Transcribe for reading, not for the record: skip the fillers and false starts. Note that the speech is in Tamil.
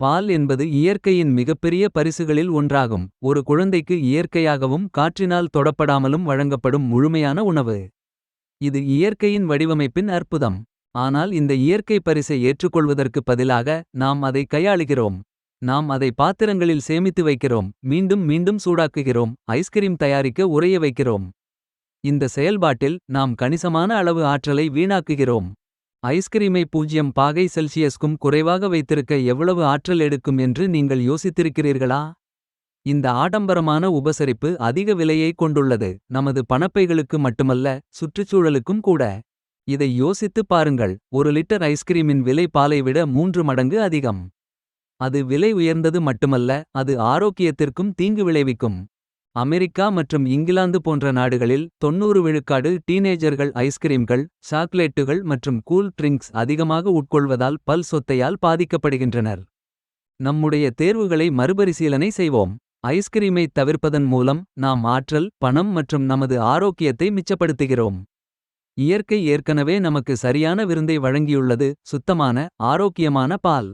பால் என்பது இயற்கையின் மிகப்பெரிய பரிசுகளில் ஒன்றாகும். ஒரு குழந்தைக்கு இயற்கையாகவும் காற்றினால் தொடப்படாமலும் வழங்கப்படும் முழுமையான உணவு. இது இயற்கையின் வடிவமைப்பின் அற்புதம். ஆனால் இந்த இயற்கை பரிசை ஏற்றுக்கொள்வதற்கு பதிலாக நாம் அதை கையாளுகிறோம். நாம் அதை பாத்திரங்களில் சேமித்து வைக்கிறோம், மீண்டும் மீண்டும் சூடாக்குகிறோம், ஐஸ்கிரீம் தயாரிக்க உறைய வைக்கிறோம். இந்த செயல்பாட்டில் நாம் கணிசமான அளவு ஆற்றலை வீணாக்குகிறோம். ஐஸ்கிரீமை 0°C குறைவாக வைத்திருக்க எவ்வளவு ஆற்றல் எடுக்கும் என்று நீங்கள் யோசித்திருக்கிறீர்களா? இந்த ஆடம்பரமான உபசரிப்பு அதிக விலையை கொண்டுள்ளது, நமது பணப்பைகளுக்கு மட்டுமல்ல, சுற்றுச்சூழலுக்கும் கூட. இதை யோசித்துப் பாருங்கள், ஒரு லிட்டர் ஐஸ்கிரீமின் விலை பாலை விட 3 மடங்கு அதிகம். அது விலை உயர்ந்தது மட்டுமல்ல, அது ஆரோக்கியத்திற்கும் தீங்கு விளைவிக்கும். அமெரிக்கா மற்றும் இங்கிலாந்து போன்ற நாடுகளில் 90 விழுக்காடு டீனேஜர்கள் ஐஸ்கிரீம்கள், சாக்லேட்டுகள் மற்றும் கூல் ட்ரிங்க்ஸ் அதிகமாக உட்கொள்வதால் பல் சொத்தையால் பாதிக்கப்படுகின்றனர். நம்முடைய தேர்வுகளை மறுபரிசீலனை செய்வோம். ஐஸ்கிரீமை தவிர்ப்பதன் மூலம் நாம் ஆற்றல், பணம் மற்றும் நமது ஆரோக்கியத்தை மிச்சப்படுத்துகிறோம். இயற்கை ஏற்கனவே நமக்கு சரியான விருந்தை வழங்கியுள்ளது: சுத்தமான, ஆரோக்கியமான பால்.